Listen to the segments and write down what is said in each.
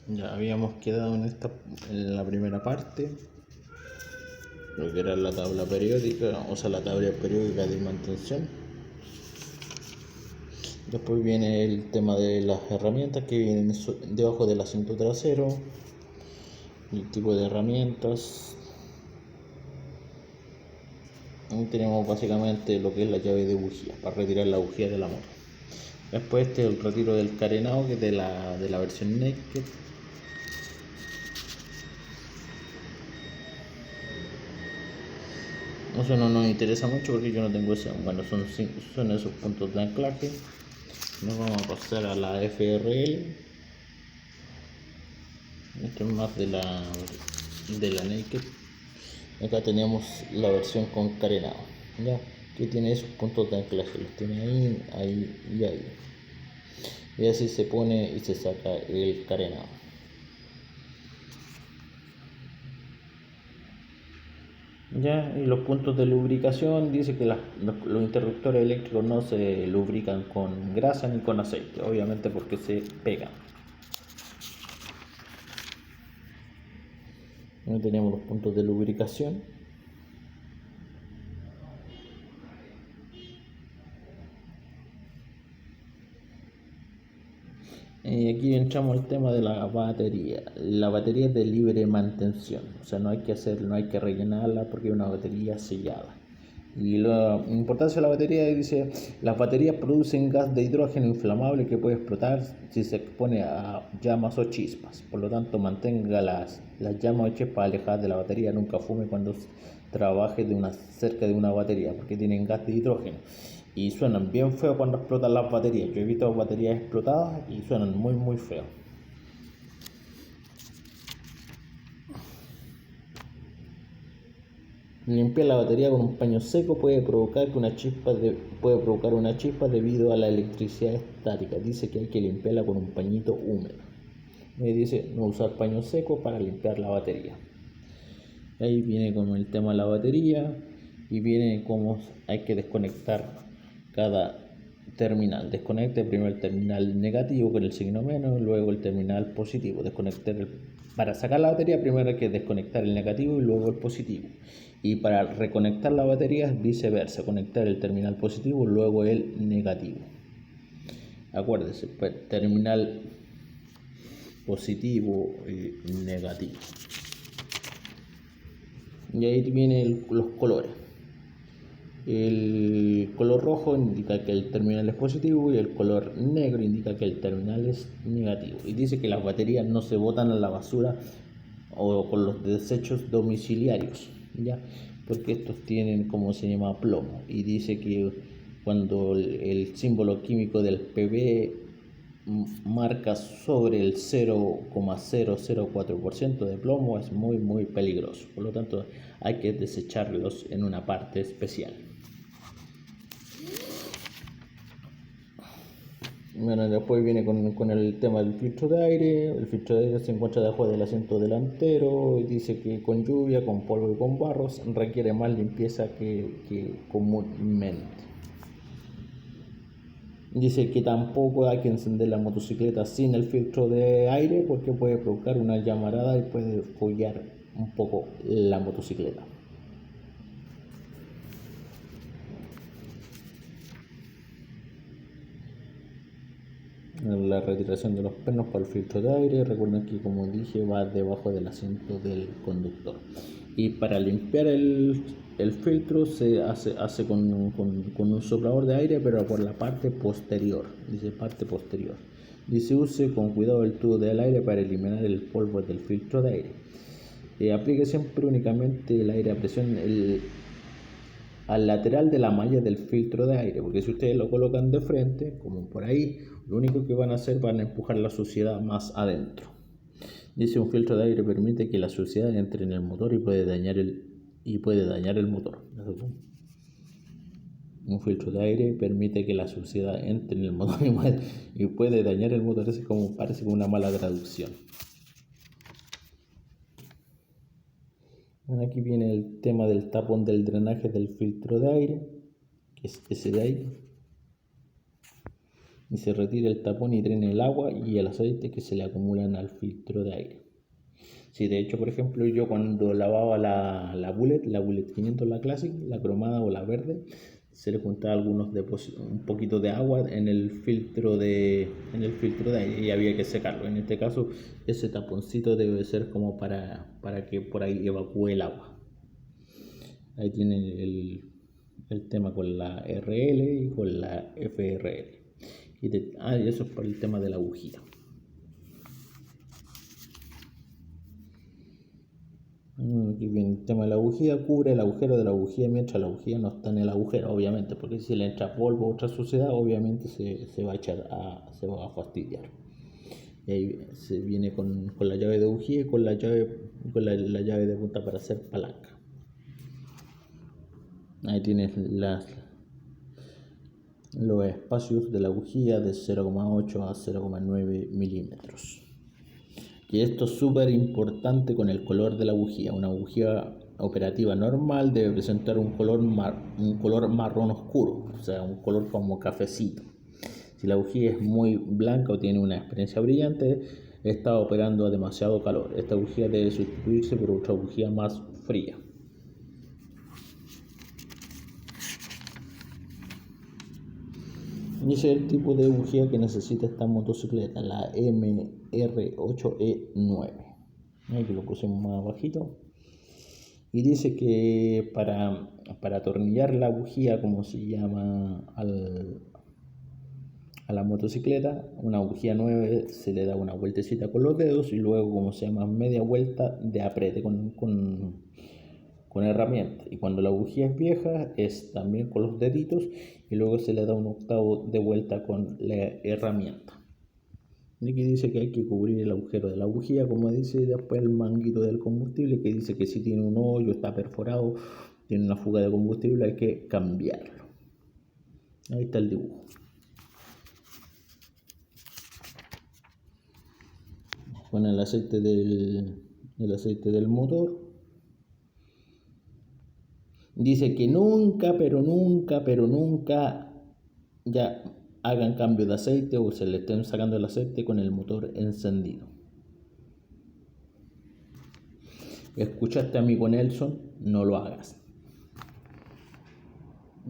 Ya habíamos quedado en la primera parte, lo que era la tabla periódica, o sea, la tabla periódica de mantención. Después viene el tema de las herramientas que vienen debajo del asiento trasero, el tipo de herramientas. Ahí tenemos básicamente lo que es la llave de bujía, para retirar la bujía de la moto. Después el retiro del carenado, que es de la versión Naked. Eso no nos interesa mucho porque yo no tengo ese. Bueno, son esos puntos de anclaje. Nos vamos a pasar a la FRL. Esto es más de la Naked. Acá tenemos la versión con carenado, ya que tiene esos puntos de anclaje, los tiene ahí, ahí y ahí. Y así se pone y se saca el carenado. Ya, y los puntos de lubricación, dice que los interruptores eléctricos no se lubrican con grasa ni con aceite, obviamente porque se pegan. Ahí tenemos los puntos de lubricación. Y aquí entramos al tema de la batería. La batería es de libre mantención, o sea, no hay que rellenarla porque es una batería sellada. Y la importancia de la batería dice: las baterías producen gas de hidrógeno inflamable que puede explotar si se expone a llamas o chispas. Por lo tanto, mantenga las llamas o chispas alejadas de la batería. Nunca fume cuando trabaje cerca de una batería porque tienen gas de hidrógeno y suenan bien feo cuando explotan las baterías. Yo he visto baterías explotadas y suenan muy muy feo. Limpiar la batería con un paño seco puede provocar una chispa debido a la electricidad estática. Dice que hay que limpiarla con un pañito húmedo. Me dice no usar paño seco para limpiar la batería. Ahí viene como el tema de la batería y viene cómo hay que desconectar cada terminal. Desconecte primero el terminal negativo con el signo menos, luego el terminal positivo. Para sacar la batería primero hay que desconectar el negativo y luego el positivo. Y para reconectar la batería es viceversa, conectar el terminal positivo y luego el negativo. Acuérdese, pues, terminal positivo y negativo. Y ahí vienen los colores. El color rojo indica que el terminal es positivo y el color negro indica que el terminal es negativo. Y dice que las baterías no se botan a la basura o con los desechos domiciliarios, ¿ya? Porque estos tienen, como se llama, plomo. Y dice que cuando el símbolo químico del PB marca sobre el 0,004% de plomo es muy muy peligroso. Por lo tanto, hay que desecharlos en una parte especial. Bueno, después viene con el tema del filtro de aire. El filtro de aire se encuentra debajo del asiento delantero y dice que con lluvia, con polvo y con barros requiere más limpieza que comúnmente. Dice que tampoco hay que encender la motocicleta sin el filtro de aire porque puede provocar una llamarada y puede follar un poco la motocicleta. La retiración de los pernos para el filtro de aire, recuerden que, como dije, va debajo del asiento del conductor. Y para limpiar el filtro se hace con un soplador de aire, pero por la parte posterior. Dice parte posterior. Dice use con cuidado el tubo del aire para eliminar el polvo del filtro de aire. Aplique siempre únicamente el aire a presión al lateral de la malla del filtro de aire, porque si ustedes lo colocan de frente, como por ahí, lo único que van a hacer van a empujar la suciedad más adentro. Dice: un filtro de aire permite que la suciedad entre en el motor y puede dañar el motor. Un filtro de aire permite que la suciedad entre en el motor y puede dañar el motor. Es como parece una mala traducción. Bueno, aquí viene el tema del tapón del drenaje del filtro de aire, que es ese de ahí. y se retire el tapón y drene el agua y el aceite que se le acumulan al filtro de aire. Sí, de hecho, por ejemplo, yo cuando lavaba la Bullet 500, la Classic, la cromada o la verde, se le juntaba algunos depósitos, un poquito de agua en el filtro de aire y había que secarlo. En este caso, ese taponcito debe ser como para que por ahí evacúe el agua. Ahí tienen el tema con la RL y con la FRL. Y eso es por el tema de la bujía. Aquí viene el tema de la bujía, cubre el agujero de la bujía mientras la bujía no está en el agujero, obviamente, porque si le entra polvo o otra suciedad, obviamente se va a se va a fastidiar. Y ahí se viene con la llave de bujía y con la llave de punta para hacer palanca. Ahí tienes los espacios de la bujía de 0,8 a 0,9 milímetros. Y esto es súper importante con el color de la bujía. Una bujía operativa normal debe presentar un color marrón oscuro, o sea, un color como cafecito. Si la bujía es muy blanca o tiene una experiencia brillante, está operando a demasiado calor. Esta bujía debe sustituirse por otra bujía más fría. Y ese es el tipo de bujía que necesita esta motocicleta, la MR8E9. Aquí lo pusimos más bajito. Y dice que para atornillar la bujía, como se llama a la motocicleta, una bujía 9 se le da una vueltecita con los dedos y luego, como se llama, media vuelta de apriete con herramienta. Y cuando la bujía es vieja es también con los deditos y luego se le da un octavo de vuelta con la herramienta. Y aquí dice que hay que cubrir el agujero de la bujía, como dice después el manguito del combustible, que dice que si tiene un hoyo, está perforado, tiene una fuga de combustible, hay que cambiarlo. Ahí está el dibujo. Con el aceite del motor. Dice que nunca ya hagan cambio de aceite o se le estén sacando el aceite con el motor encendido. ¿Escuchaste, amigo Nelson? No lo hagas.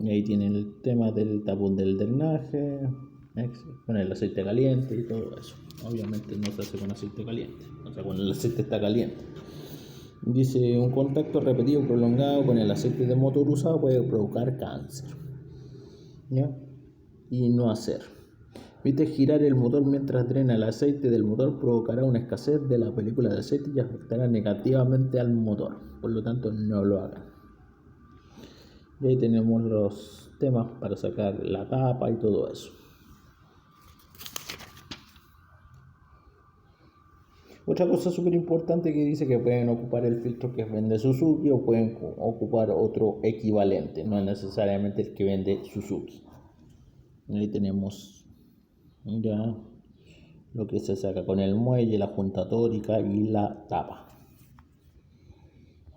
Y ahí tienen el tema del tapón del drenaje, con el aceite caliente y todo eso. Obviamente no se hace con aceite caliente, o sea, cuando el aceite está caliente. Dice, un contacto repetido prolongado con el aceite de motor usado puede provocar cáncer. ¿Ya? Y no hacer. Viste, girar el motor mientras drena el aceite del motor provocará una escasez de la película de aceite y afectará negativamente al motor. Por lo tanto, no lo hagan. Y ahí tenemos los temas para sacar la tapa y todo eso. Otra cosa súper importante que dice que pueden ocupar el filtro que vende Suzuki o pueden ocupar otro equivalente, no es necesariamente el que vende Suzuki. Ahí tenemos ya lo que se saca con el muelle, la junta tórica y la tapa.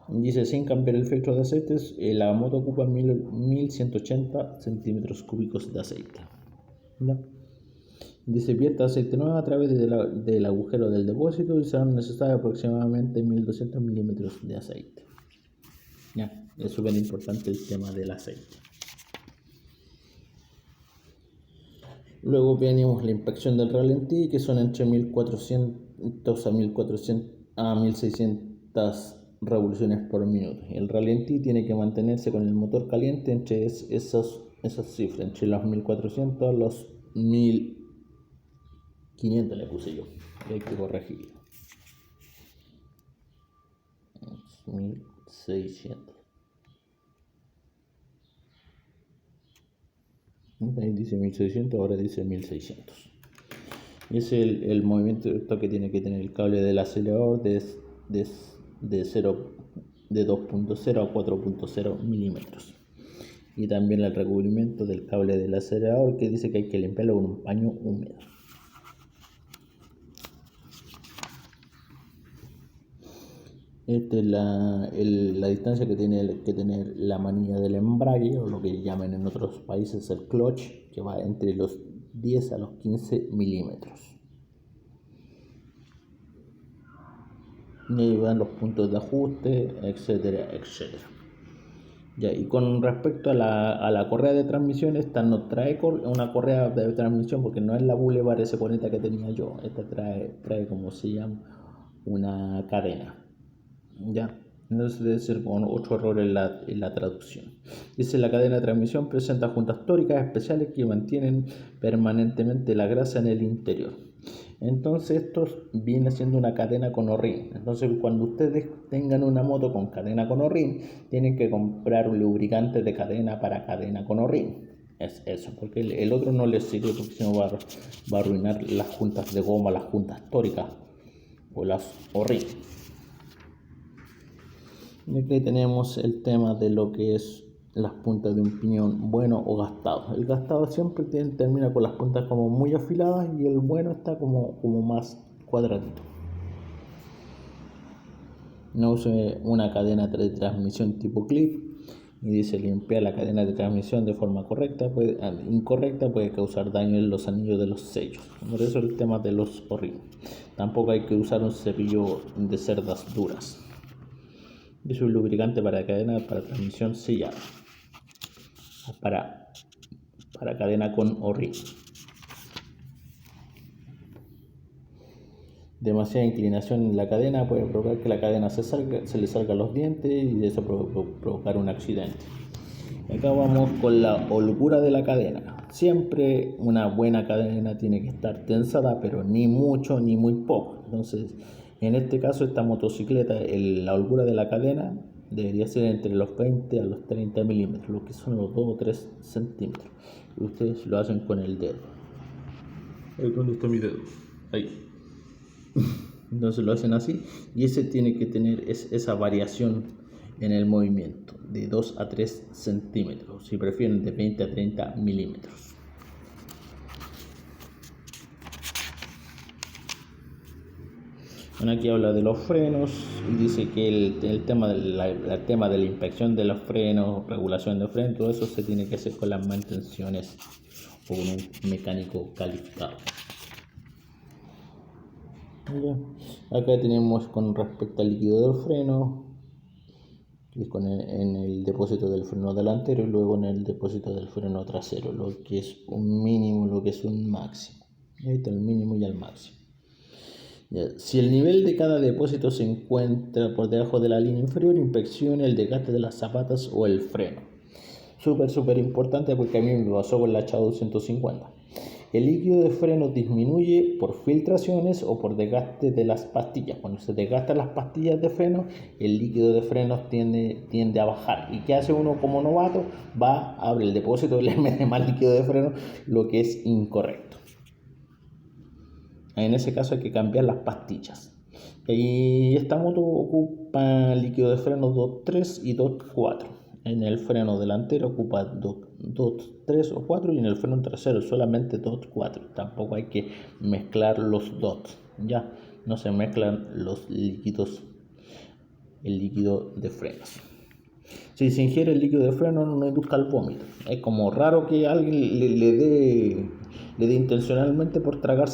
Dice, sin cambiar el filtro de aceites, la moto ocupa 1180 centímetros cúbicos de aceite. ¿Ya? Dice, vierta aceite nuevo a través del agujero del depósito y serán necesarios aproximadamente 1200 milímetros de aceite. Ya, es súper importante el tema del aceite. Luego venimos la inspección del ralentí, que son entre 1400 a 1600 revoluciones por minuto. El ralentí tiene que mantenerse con el motor caliente entre esas cifras, entre los 1400 a los 1500 le puse yo, y hay que corregirlo. 1600. Ahí dice 1600, ahora dice 1600. Y es el movimiento que tiene que tener el cable del acelerador de 2.0 a 4.0 milímetros. Y también el recubrimiento del cable del acelerador, que dice que hay que limpiarlo con un paño húmedo. Esta es la distancia que tiene que tener la manilla del embrague, o lo que llaman en otros países el clutch, que va entre los 10 a los 15 milímetros. Y ahí van los puntos de ajuste, etcétera, etcétera. Ya, y con respecto a la correa de transmisión, esta no trae una correa de transmisión porque no es la Boulevard S40 que tenía yo. Esta trae como se llama, una cadena. Ya, entonces debe ser con otro error en la traducción. Dice: la cadena de transmisión presenta juntas tóricas especiales que mantienen permanentemente la grasa en el interior. Entonces esto viene siendo una cadena con O-ring. Entonces cuando ustedes tengan una moto con cadena con O-ring, tienen que comprar un lubricante de cadena para cadena con O-ring. Es eso, porque el otro no les sirve, porque si no va a arruinar las juntas de goma, las juntas tóricas o las O-ring. Y aquí tenemos el tema de lo que es las puntas de un piñón bueno o gastado. El gastado siempre termina con las puntas como muy afiladas y el bueno está como más cuadradito. No use una cadena de transmisión tipo clip. Y dice: limpiar la cadena de transmisión de forma incorrecta puede causar daño en los anillos de los sellos. Por eso el tema de los O-ring. Tampoco hay que usar un cepillo de cerdas duras. Es un lubricante para cadena para transmisión sellada. Para cadena con O-ring. Demasiada inclinación en la cadena puede provocar que la cadena se le salgan los dientes y eso provocar un accidente. Acá vamos con la holgura de la cadena. Siempre una buena cadena tiene que estar tensada, pero ni mucho ni muy poco. Entonces, en este caso, esta motocicleta, la holgura de la cadena debería ser entre los 20 a los 30 milímetros, lo que son los 2 o 3 centímetros. Y ustedes lo hacen con el dedo. Ahí, ¿dónde está mi dedo? Ahí. Entonces lo hacen así, y ese tiene que tener esa variación en el movimiento de 2 a 3 centímetros, si prefieren de 20 a 30 milímetros. Bueno, aquí habla de los frenos y dice que el tema de la inspección de los frenos, regulación de frenos, todo eso se tiene que hacer con las mantenciones o con un mecánico calificado. Acá tenemos con respecto al líquido del freno, que es en el depósito del freno delantero y luego en el depósito del freno trasero, lo que es un mínimo, lo que es un máximo. Ahí está el mínimo y el máximo. Si el nivel de cada depósito se encuentra por debajo de la línea inferior, inspeccione el desgaste de las zapatas o el freno. Súper importante, porque a mí me pasó con la Shadow 150. El líquido de freno disminuye por filtraciones o por desgaste de las pastillas. Cuando se desgastan las pastillas de freno, el líquido de freno tiende a bajar. ¿Y qué hace uno como novato? Va, abre el depósito y le mete más líquido de freno, lo que es incorrecto. En ese caso hay que cambiar las pastillas. Y esta moto ocupa líquido de freno 2.3 y 2.4. En el freno delantero ocupa 2.3 o 4 y en el freno trasero solamente 2.4. Tampoco hay que mezclar los dots. Ya no se mezclan los líquidos, el líquido de frenos. Si se ingiere el líquido de freno, no induzca el vómito. Es como raro que alguien le dé intencionalmente por tragar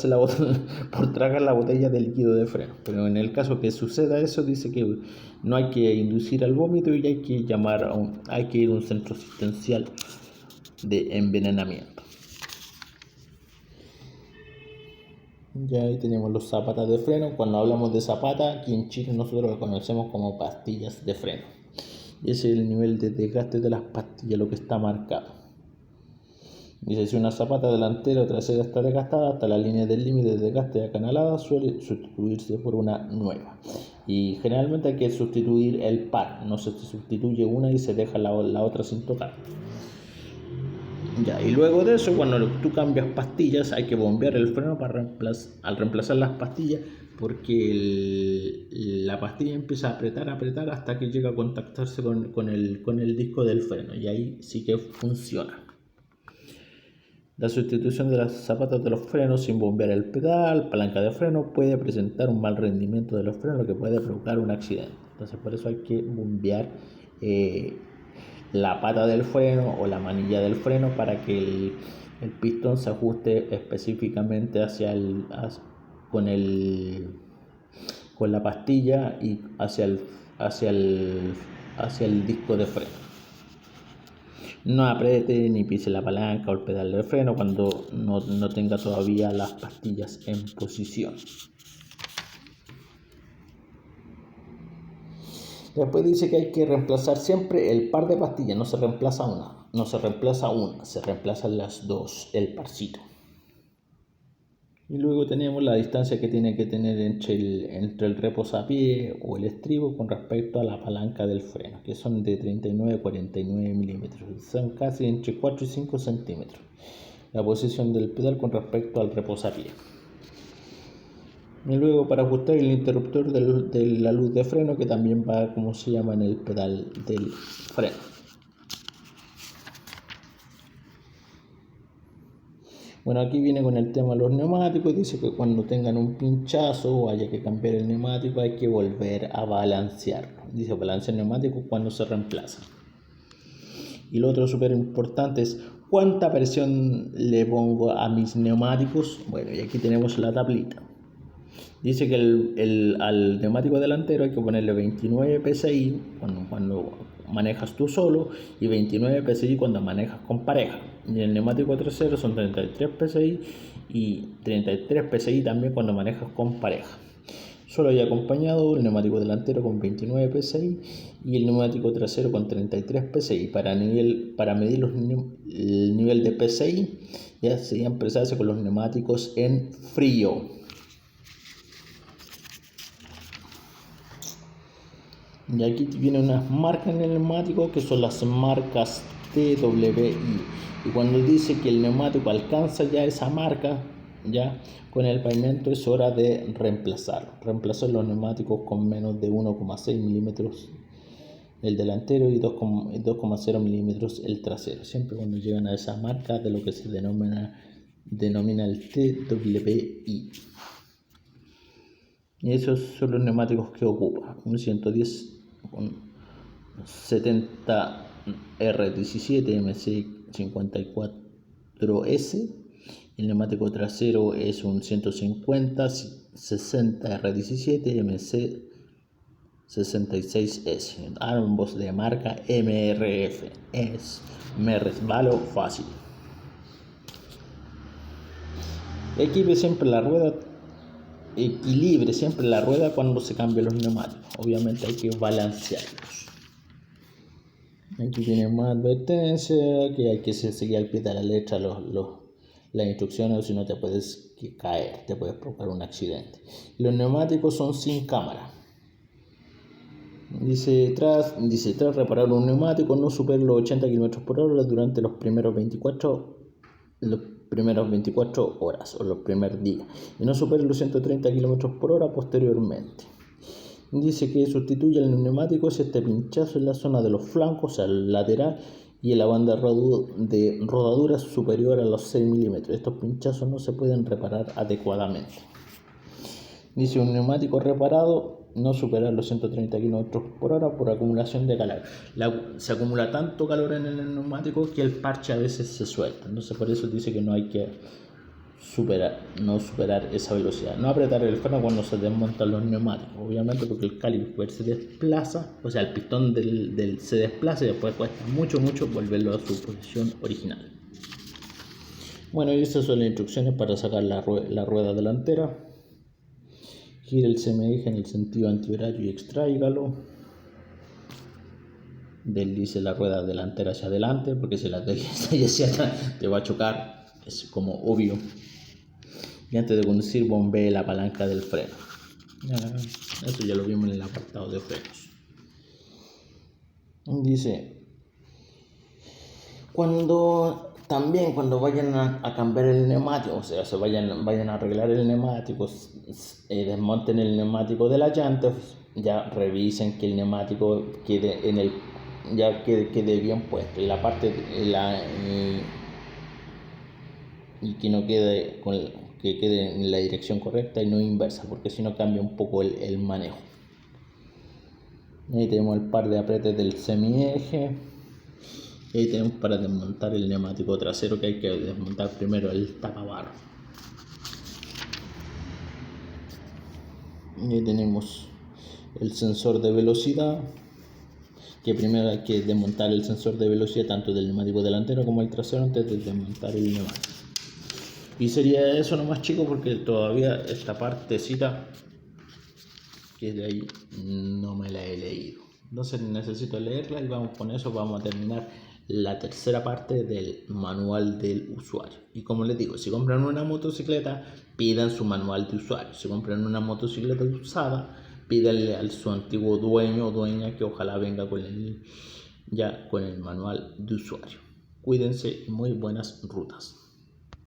la botella de líquido de freno. Pero en el caso que suceda eso, dice que no hay que inducir al vómito y hay que ir a un centro asistencial de envenenamiento. Ya ahí tenemos los zapatas de freno. Cuando hablamos de zapata, aquí en Chile nosotros lo conocemos como pastillas de freno. Y ese es el nivel de desgaste de las pastillas, lo que está marcado. Dice: si una zapata delantera o trasera está desgastada hasta la línea del límite de desgaste acanalada, suele sustituirse por una nueva. Y generalmente hay que sustituir el par, no se sustituye una y se deja la otra sin tocar. Ya, y luego de eso, cuando tú cambias pastillas, hay que bombear el freno al reemplazar las pastillas, porque la pastilla empieza a apretar hasta que llega a contactarse con el disco del freno, y ahí sí que funciona. La sustitución de las zapatas de los frenos sin bombear el pedal, palanca de freno, puede presentar un mal rendimiento de los frenos, lo que puede provocar un accidente. Entonces por eso hay que bombear la pata del freno o la manilla del freno para que el pistón se ajuste específicamente con la pastilla y hacia el disco de freno. No apriete ni pise la palanca o el pedal de freno cuando no tenga todavía las pastillas en posición. Después dice que hay que reemplazar siempre el par de pastillas, no se reemplaza una, se reemplazan las dos, el parcito. Y luego tenemos la distancia que tiene que tener entre el reposapié o el estribo con respecto a la palanca del freno, que son de 39 a 49 milímetros, son casi entre 4 y 5 centímetros. La posición del pedal con respecto al reposapié. Y luego para ajustar el interruptor de la luz de freno, que también va, como se llama, en el pedal del freno. Bueno, aquí viene con el tema de los neumáticos. Dice que cuando tengan un pinchazo o haya que cambiar el neumático, hay que volver a balancearlo. Dice balancear el neumático cuando se reemplaza. Y lo otro súper importante es cuánta presión le pongo a mis neumáticos. Bueno, y aquí tenemos la tablita. Dice que al neumático delantero hay que ponerle 29 psi cuando manejas tú solo y 29 psi cuando manejas con pareja. Y el neumático trasero son 33 psi y 33 psi también cuando manejas con pareja. Solo hay acompañado el neumático delantero con 29 psi y el neumático trasero con 33 psi. Para medir el nivel de psi ya siempre se hace con los neumáticos en frío. Y aquí vienen unas marcas en el neumático que son las marcas TWI. Y cuando dice que el neumático alcanza ya esa marca, ya con el pavimento es hora de reemplazarlo. Reemplazar los neumáticos con menos de 1,6 milímetros el delantero y 2,0 milímetros el trasero. Siempre cuando llegan a esa marca de lo que se denomina el TWI. Y esos son los neumáticos que ocupa. Un 110 con 70 R17 MC54S. El neumático trasero es un 150 60 R17 MC66S. Ambos de marca MRF. Me resbalo fácil. Equipe siempre la rueda. Equilibre siempre la rueda cuando se cambian los neumáticos. Obviamente hay que balancearlos. Aquí tiene más advertencia que hay que seguir al pie de la letra las instrucciones, o si no te puedes caer, te puedes provocar un accidente. Los neumáticos son sin cámara. Dice tras reparar un neumático no supere los 80 km por hora durante los primeros 24 horas o los primeros días y no supere los 130 km por hora posteriormente. Dice que sustituye el neumático si este pinchazo en la zona de los flancos, al lateral y en la banda de rodadura superior a los 6 milímetros. Estos pinchazos no se pueden reparar adecuadamente. Dice un neumático reparado no superar los 130 km por hora por acumulación de calor. Se acumula tanto calor en el neumático que el parche a veces se suelta. Entonces por eso dice que no hay que superar esa velocidad. No apretar el freno cuando se desmontan los neumáticos. Obviamente porque el caliper se desplaza, o sea el pistón se desplaza y después cuesta mucho volverlo a su posición original. Bueno, y estas son las instrucciones para sacar la rueda delantera. Gire el semieje en el sentido antihorario y extráigalo. Deslice la rueda delantera hacia adelante, porque si la desliza hacia atrás te va a chocar, es como obvio. Y antes de conducir, bombee la palanca del freno. Eso ya lo vimos en el apartado de frenos. Dice, cuando vayan a cambiar el neumático, o sea, vayan a arreglar el neumático, desmonten el neumático de la llanta, ya revisen que el neumático quede bien puesto y la parte y que no quede que quede en la dirección correcta y no inversa, porque si no cambia un poco el manejo. Ahí tenemos el par de apretes del semieje. Y ahí tenemos para desmontar el neumático trasero, que hay que desmontar primero el tapabarro. Y ahí tenemos el sensor de velocidad, que primero hay que desmontar el sensor de velocidad tanto del neumático delantero como el trasero antes de desmontar el neumático. Y sería eso nomás, chicos, porque todavía esta partecita que de ahí no me la he leído. Entonces necesito leerla y vamos con eso, vamos a terminar la tercera parte del manual del usuario. Y como les digo, si compran una motocicleta, pidan su manual de usuario. Si compran una motocicleta usada, pídanle a su antiguo dueño o dueña que ojalá venga con el manual de usuario. Cuídense y muy buenas rutas.